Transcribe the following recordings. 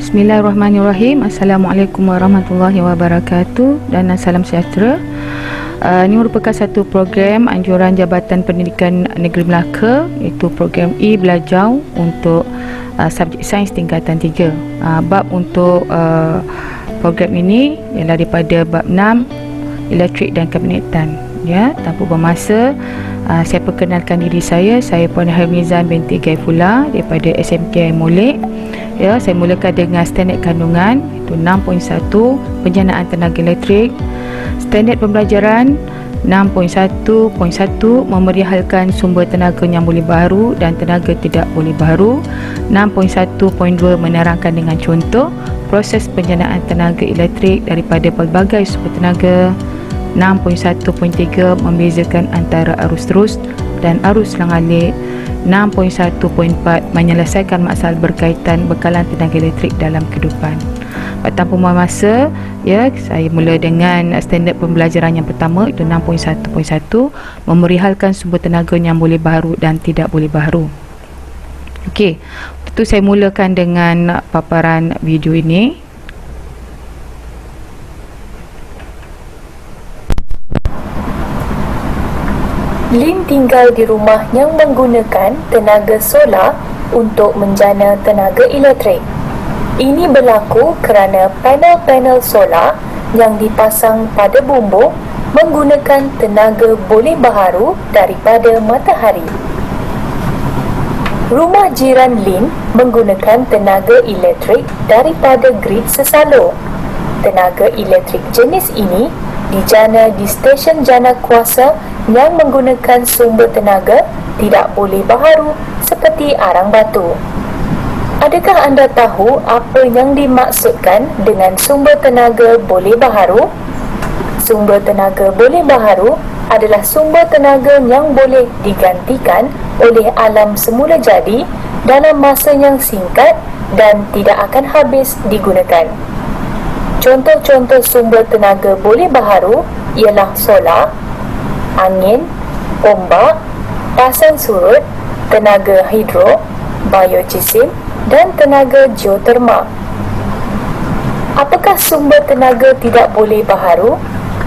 Bismillahirrahmanirrahim. Assalamualaikum warahmatullahi wabarakatuh dan salam sejahtera. Ini merupakan satu program anjuran Jabatan Pendidikan Negeri Melaka, iaitu program E-Belajar untuk subjek sains tingkatan 3. Bab untuk program ini ialah daripada bab 6 elektrik dan kabinetan. Ya, tanpa bermasa, saya perkenalkan diri saya Puan Hermizan binti Gaifullah daripada SMK Molek. Ya, saya mulakan dengan standard kandungan, itu 6.1 penjanaan tenaga elektrik. Standard pembelajaran 6.1.1 memerihalkan sumber tenaga yang boleh baharu dan tenaga tidak boleh baharu. 6.1.2 menerangkan dengan contoh proses penjanaan tenaga elektrik daripada pelbagai sumber tenaga. 6.1.3 membezakan antara arus terus dan arus selang-alik. 6.1.4 menyelesaikan masalah berkaitan bekalan tenaga elektrik dalam kehidupan. Tanpa membuang masa, ya, saya mula dengan standard pembelajaran yang pertama, itu 6.1.1 memerihalkan sumber tenaga yang boleh baharu dan tidak boleh baharu. Okey, itu saya mulakan dengan paparan video ini. Lin tinggal di rumah yang menggunakan tenaga solar untuk menjana tenaga elektrik. Ini berlaku kerana panel-panel solar yang dipasang pada bumbung menggunakan tenaga boleh baharu daripada matahari. Rumah jiran Lin menggunakan tenaga elektrik daripada grid sesalur. Tenaga elektrik jenis ini dijana di stesen jana kuasa yang menggunakan sumber tenaga tidak boleh baharu seperti arang batu. Adakah anda tahu apa yang dimaksudkan dengan sumber tenaga boleh baharu? Sumber tenaga boleh baharu adalah sumber tenaga yang boleh digantikan oleh alam semula jadi dalam masa yang singkat dan tidak akan habis digunakan. Contoh-contoh sumber tenaga boleh baharu ialah solar, angin, ombak, pasang surut, tenaga hidro, biogeosim dan tenaga geotermal. Apakah sumber tenaga tidak boleh baharu?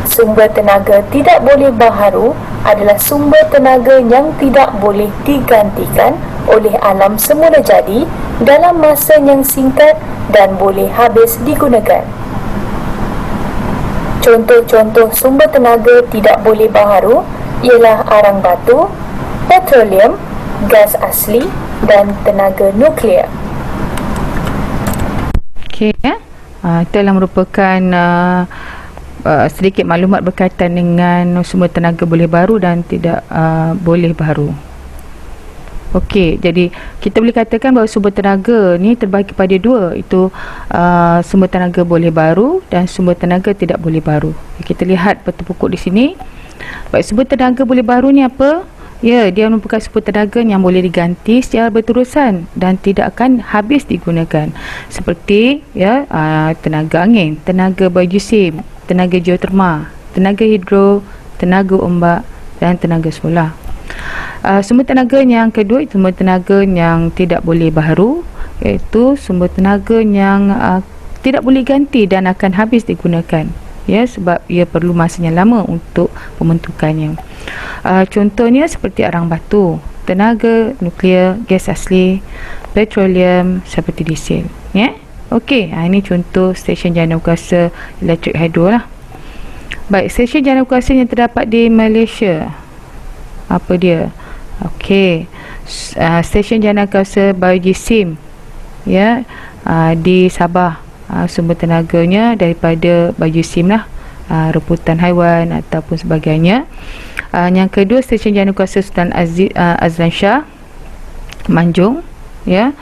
Sumber tenaga tidak boleh baharu adalah sumber tenaga yang tidak boleh digantikan oleh alam semula jadi dalam masa yang singkat dan boleh habis digunakan. Contoh-contoh sumber tenaga tidak boleh baharu ialah arang batu, petroleum, gas asli dan tenaga nuklear. Okey, itulah merupakan sedikit maklumat berkaitan dengan sumber tenaga boleh baharu dan tidak boleh baharu. Okey, jadi kita boleh katakan bahawa sumber tenaga ni terbahagi kepada dua, itu sumber tenaga boleh baharu dan sumber tenaga tidak boleh baharu. Kita lihat peta pokok di sini. Baik, sumber tenaga boleh baharu ni apa? Ya, dia merupakan sumber tenaga yang boleh diganti secara berterusan dan tidak akan habis digunakan. Seperti ya, tenaga angin, tenaga biogeosim, tenaga geotermal, tenaga hidro, tenaga ombak dan tenaga solar. Sumber tenaga yang kedua itu sumber tenaga yang tidak boleh baharu, iaitu sumber tenaga yang tidak boleh ganti dan akan habis digunakan, ya, sebab ia perlu masa yang lama untuk pembentukannya. Contohnya seperti arang batu, tenaga nuklear, gas asli, petroleum seperti diesel, ya. Okey, ini contoh stesen jana kuasa elektrik hidro lah. Baik, stesen jana kuasa yang terdapat di Malaysia, apa dia? Okey, stesen jana kuasa biogeosim, ya, di Sabah. Sumber tenaganya daripada biogeosim lah, reputan haiwan ataupun sebagainya. Yang kedua, stesen jana kuasa Sultan Azlan Shah, Manjung, ya.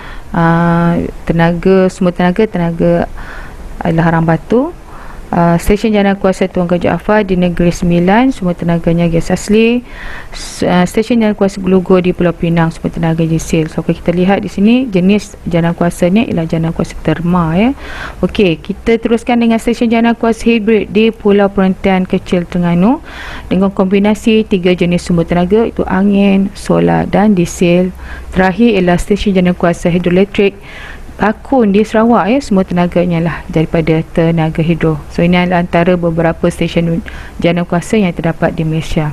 Sumber tenaga adalah arang batu. Stesen jana kuasa Tuan Gajah Afar di Negeri Sembilan, sumber tenaganya gas asli. Stesen jana kuasa Gelugor di Pulau Pinang, sumber tenaga diesel. So, kalau kita lihat di sini, jenis jana kuasanya ialah jana kuasa terma, ya. Okey, kita teruskan dengan stesen jana kuasa hibrid di Pulau Perhentian Kecil Terengganu dengan kombinasi 3 jenis sumber tenaga, iaitu angin, solar dan diesel. Terakhir ialah stesen jana kuasa hidroelektrik Pakun di Sarawak ya, semua tenaganya lah daripada tenaga hidro. So ini adalah antara beberapa stesen jana kuasa yang terdapat di Malaysia.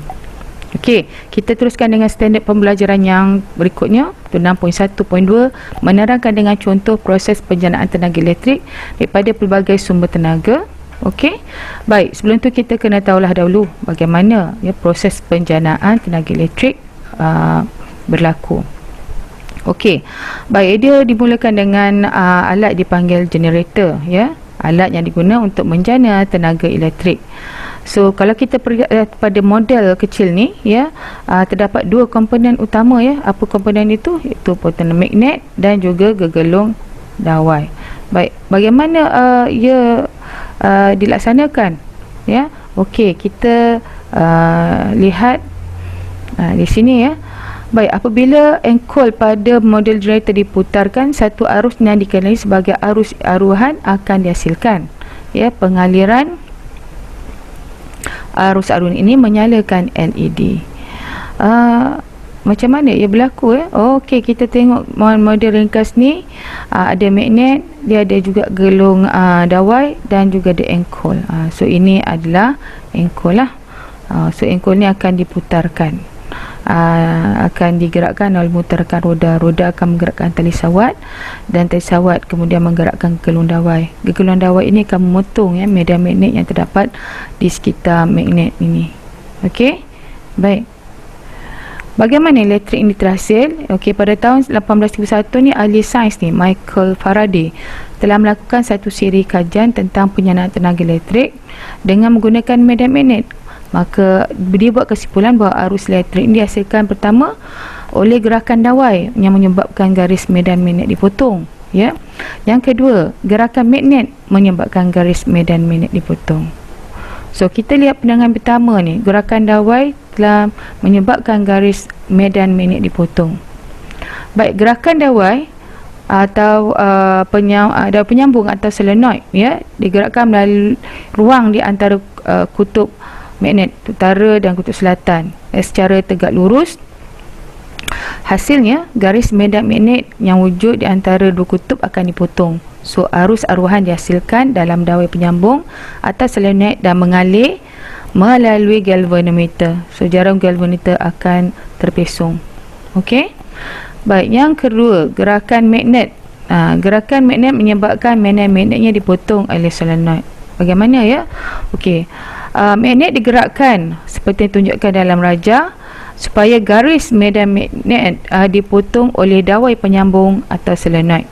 Okey, kita teruskan dengan standard pembelajaran yang berikutnya, 6.1.2, menerangkan dengan contoh proses penjanaan tenaga elektrik daripada pelbagai sumber tenaga. Okey, baik, sebelum tu kita kena tahulah dahulu bagaimana ya proses penjanaan tenaga elektrik berlaku. Okey, baik, dia dimulakan dengan alat dipanggil generator ya, alat yang digunakan untuk menjana tenaga elektrik. So kalau kita pergi pada model kecil ni ya, terdapat dua komponen utama ya. Apa komponen itu? Iaitu potensi magnet dan juga gegelung dawai. Baik, bagaimana ia dilaksanakan ya? Okey, kita lihat di sini ya. Baik, apabila engkol pada model generator diputarkan, satu arus yang dikenali sebagai arus aruhan akan dihasilkan ya. Pengaliran arus aruhan ini menyalakan LED. Macam mana ia berlaku ya? Okey, kita tengok model ringkas ni, ada magnet, dia ada juga gelung dawai dan juga ada engkol. So ini adalah engkol lah. So engkol ni akan diputarkan, akan digerakkan oleh memutarkan roda akan menggerakkan tali sawat, dan tali sawat kemudian menggerakkan gegelung dawai. Gegelung dawai ini akan memotong ya medan magnet yang terdapat di sekitar magnet ini. Okey, baik, bagaimana elektrik ini terhasil? Okey, pada tahun 1831 ni, ahli sains ni Michael Faraday telah melakukan satu siri kajian tentang penyanaan tenaga elektrik dengan menggunakan medan magnet. Maka dia buat kesimpulan bahawa arus elektrik ini dihasilkan pertama oleh gerakan dawai yang menyebabkan garis medan magnet dipotong ya. Yang kedua, gerakan magnet menyebabkan garis medan magnet dipotong. So kita lihat pandangan pertama ni, gerakan dawai telah menyebabkan garis medan magnet dipotong. Baik, gerakan dawai atau penyambung atau solenoid ya, digerakkan melalui ruang di antara kutub magnet utara dan kutub selatan secara tegak lurus. Hasilnya, garis medan magnet yang wujud di antara dua kutub akan dipotong. So arus aruhan dihasilkan dalam dawai penyambung atau solenoid dan mengalir melalui galvanometer. So jarum galvanometer akan terpesong. Okey, baik, yang kedua, gerakan magnet. Gerakan magnet menyebabkan medan magnetnya dipotong oleh solenoid. Bagaimana ya? Okey, magnet digerakkan seperti yang ditunjukkan dalam rajah supaya garis medan magnet dipotong oleh dawai penyambung atau solenoid.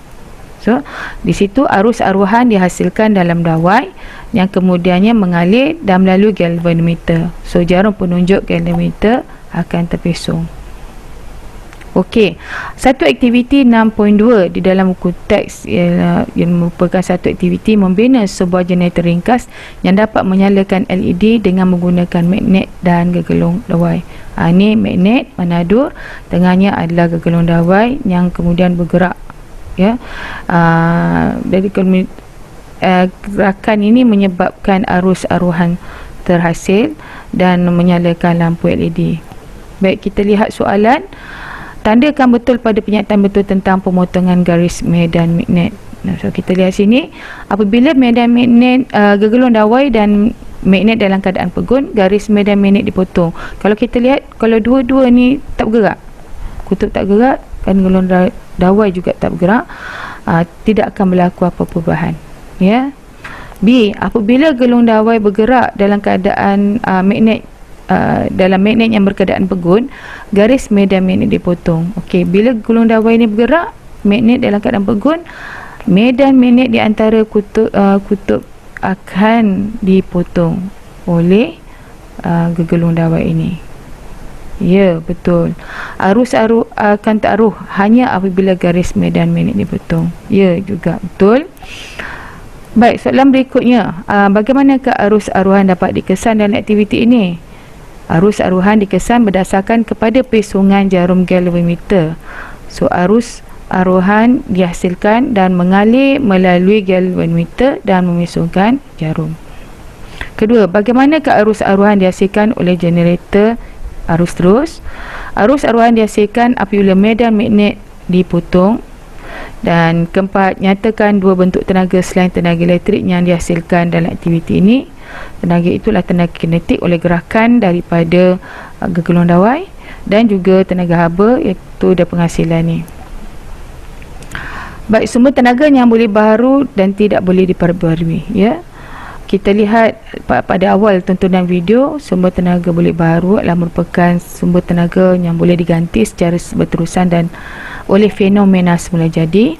So di situ arus aruhan dihasilkan dalam dawai yang kemudiannya mengalir dan melalui galvanometer. So jarum penunjuk galvanometer akan terpesong. Okey, satu aktiviti 6.2 di dalam buku teks ialah, yang merupakan satu aktiviti membina sebuah generator ringkas yang dapat menyalakan LED dengan menggunakan magnet dan gegelung dawai. Ini magnet menadur, tengahnya adalah gegelung dawai yang kemudian bergerak ya. Dari gerakan ini menyebabkan arus aruhan terhasil dan menyalakan lampu LED. Baik, kita lihat soalan. Tandakan betul pada pernyataan betul tentang pemotongan garis medan magnet. So kita lihat sini, apabila medan magnet gegelung dawai dan magnet dalam keadaan pegun, garis medan magnet dipotong. Kalau kita lihat, kalau dua-dua ni tak bergerak, kutub tak bergerak, kan gegelung dawai juga tak bergerak, tidak akan berlaku apa perubahan ya. B, apabila gegelung dawai bergerak dalam keadaan magnet dalam magnet yang berkeadaan pegun, garis medan magnet dipotong. Okey, bila gegelung dawai ini bergerak, magnet dalam keadaan pegun, medan magnet di antara kutub akan dipotong oleh gegelung dawai ini. Ya, betul. Arus akan taruh hanya apabila garis medan magnet dipotong. Ya, juga betul. Baik, soalan berikutnya, bagaimanakah arus aruhan dapat dikesan dalam aktiviti ini? Arus aruhan dikesan berdasarkan kepada pesongan jarum galvanometer. So arus aruhan dihasilkan dan mengalir melalui galvanometer dan memesongkan jarum. Kedua, bagaimanakah arus aruhan dihasilkan oleh generator arus terus? Arus aruhan dihasilkan apabila medan magnet dipotong Dan keempat, nyatakan dua bentuk tenaga selain tenaga elektrik yang dihasilkan dalam aktiviti ini. Tenaga itulah tenaga kinetik oleh gerakan daripada gegelung dawai, dan juga tenaga haba iaitu dari penghasilan ni. Baik, sumber tenaga yang boleh baharu dan tidak boleh diperbarui, ya. Kita lihat pada awal tontonan video, sumber tenaga boleh baharu adalah merupakan sumber tenaga yang boleh diganti secara berterusan dan oleh fenomena semula jadi,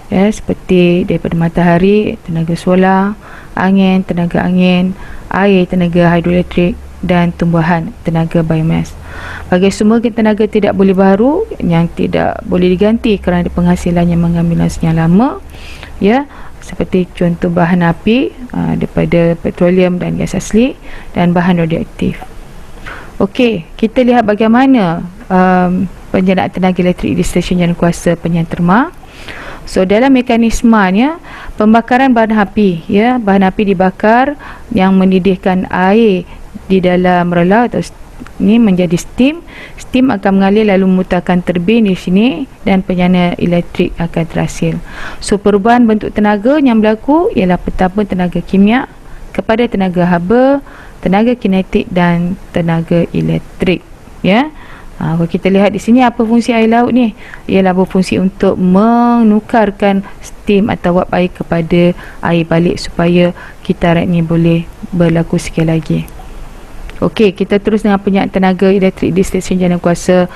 ya, seperti daripada matahari, tenaga solar, angin, tenaga angin, air, tenaga hidroelektrik, dan tumbuhan, tenaga biomas. Bagi sumber tenaga tidak boleh baharu yang tidak boleh diganti kerana penghasilannya mengambil masa yang lama, ya, seperti contoh bahan api daripada petroleum dan gas asli, dan bahan radioaktif. Okey, kita lihat bagaimana penjanaan tenaga elektrik di stesen jawatankuasa penyiaran terma. So, dalam mekanismenya, pembakaran bahan api, ya, bahan api dibakar yang mendidihkan air di dalam rela atau ini menjadi steam. Steam akan mengalir lalu memutarkan turbin di sini dan penjana elektrik akan terhasil. So, perubahan bentuk tenaga yang berlaku ialah pertama tenaga kimia kepada tenaga haba, tenaga kinetik dan tenaga elektrik, ya. Kalau kita lihat di sini, apa fungsi air laut ni? Ialah berfungsi untuk menukarkan steam atau wap air kepada air balik supaya kitaran ni boleh berlaku sekali lagi. Okey, kita terus dengan penyiaran tenaga elektrik di stesen jawatankuasa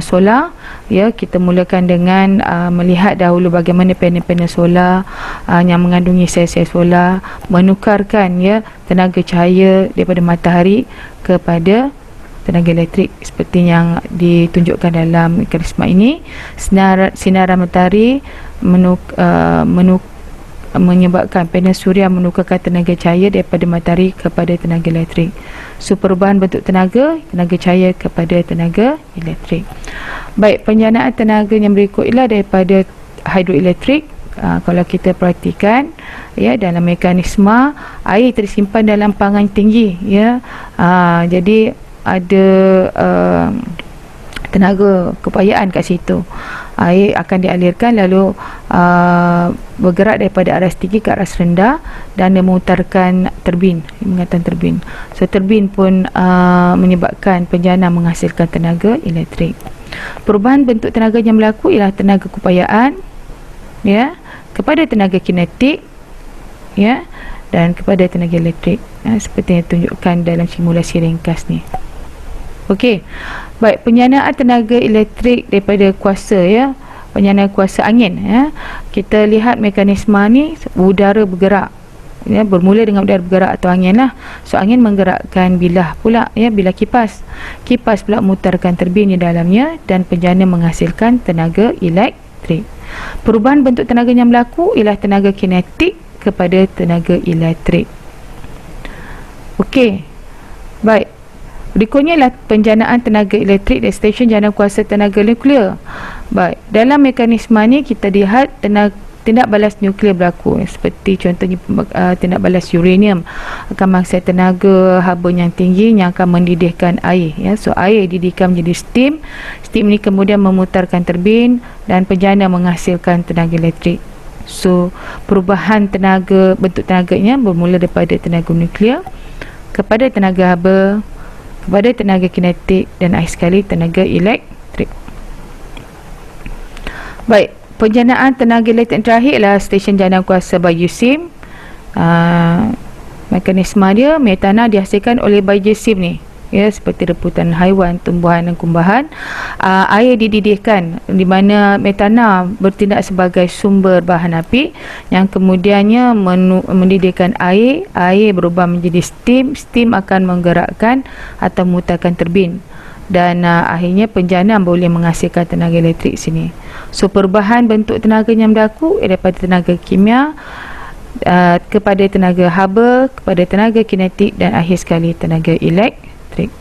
solar, ya. Kita mulakan dengan melihat dahulu bagaimana panel-panel solar yang mengandungi sel-sel solar menukarkan, ya, tenaga cahaya daripada matahari kepada tenaga elektrik seperti yang ditunjukkan dalam mekanisme ini. Sinaran matahari menyebabkan panel suria menukarkan tenaga cahaya daripada matahari kepada tenaga elektrik. So, perubahan bentuk tenaga cahaya kepada tenaga elektrik. Baik, penjanaan tenaga yang berikut ialah daripada hidroelektrik. Kalau kita perhatikan, ya, dalam mekanisme air tersimpan dalam panggang tinggi, ya. Jadi ada tenaga keupayaan kat situ. Air akan dialirkan lalu bergerak daripada aras tinggi ke aras rendah dan memutarkan turbin, mengatakan turbin. So, turbin pun menyebabkan penjana menghasilkan tenaga elektrik. Perubahan bentuk tenaga yang berlaku ialah tenaga keupayaan, ya, kepada tenaga kinetik, ya, dan kepada tenaga elektrik, ya, seperti yang ditunjukkan dalam simulasi ringkas ni. Okey. Baik, penjanaan tenaga elektrik daripada kuasa, ya, penjanaan kuasa angin, ya. Kita lihat mekanisme ni, udara bergerak, ya, bermula dengan udara bergerak atau angin lah. So, angin menggerakkan bilah pula, ya, bilah kipas. Kipas pula memutarkan turbin di dalamnya dan penjana menghasilkan tenaga elektrik. Perubahan bentuk tenaga yang berlaku ialah tenaga kinetik kepada tenaga elektrik. Okey. Baik. Berikutnya adalah penjanaan tenaga elektrik dari stesen jawatankuasa tenaga nuklear. Baik, dalam mekanisme ni kita lihat tindak balas nuklear berlaku, seperti contohnya tindak balas uranium akan menghasilkan tenaga haba yang tinggi yang akan mendidihkan air, ya. So, air didihkan menjadi steam. Steam ni kemudian memutarkan turbin dan penjana menghasilkan tenaga elektrik. So, perubahan bentuk tenaganya bermula daripada tenaga nuklear kepada tenaga haba, kepada tenaga kinetik dan akhir sekali tenaga elektrik. Baik, penjanaan tenaga elektrik terakhir adalah stesen jawatankuasa biosim. Mekanisme dia, metana dihasilkan oleh biosim ni, ya, seperti reputan haiwan, tumbuhan dan kumbahan. Air dididihkan di mana metana bertindak sebagai sumber bahan api yang kemudiannya mendidihkan air. Air berubah menjadi steam. Steam akan menggerakkan atau memutarkan turbin dan akhirnya penjana boleh menghasilkan tenaga elektrik sini. So, perubahan bentuk tenaga yang berlaku daripada tenaga kimia kepada tenaga haba, kepada tenaga kinetik dan akhir sekali tenaga elektrik.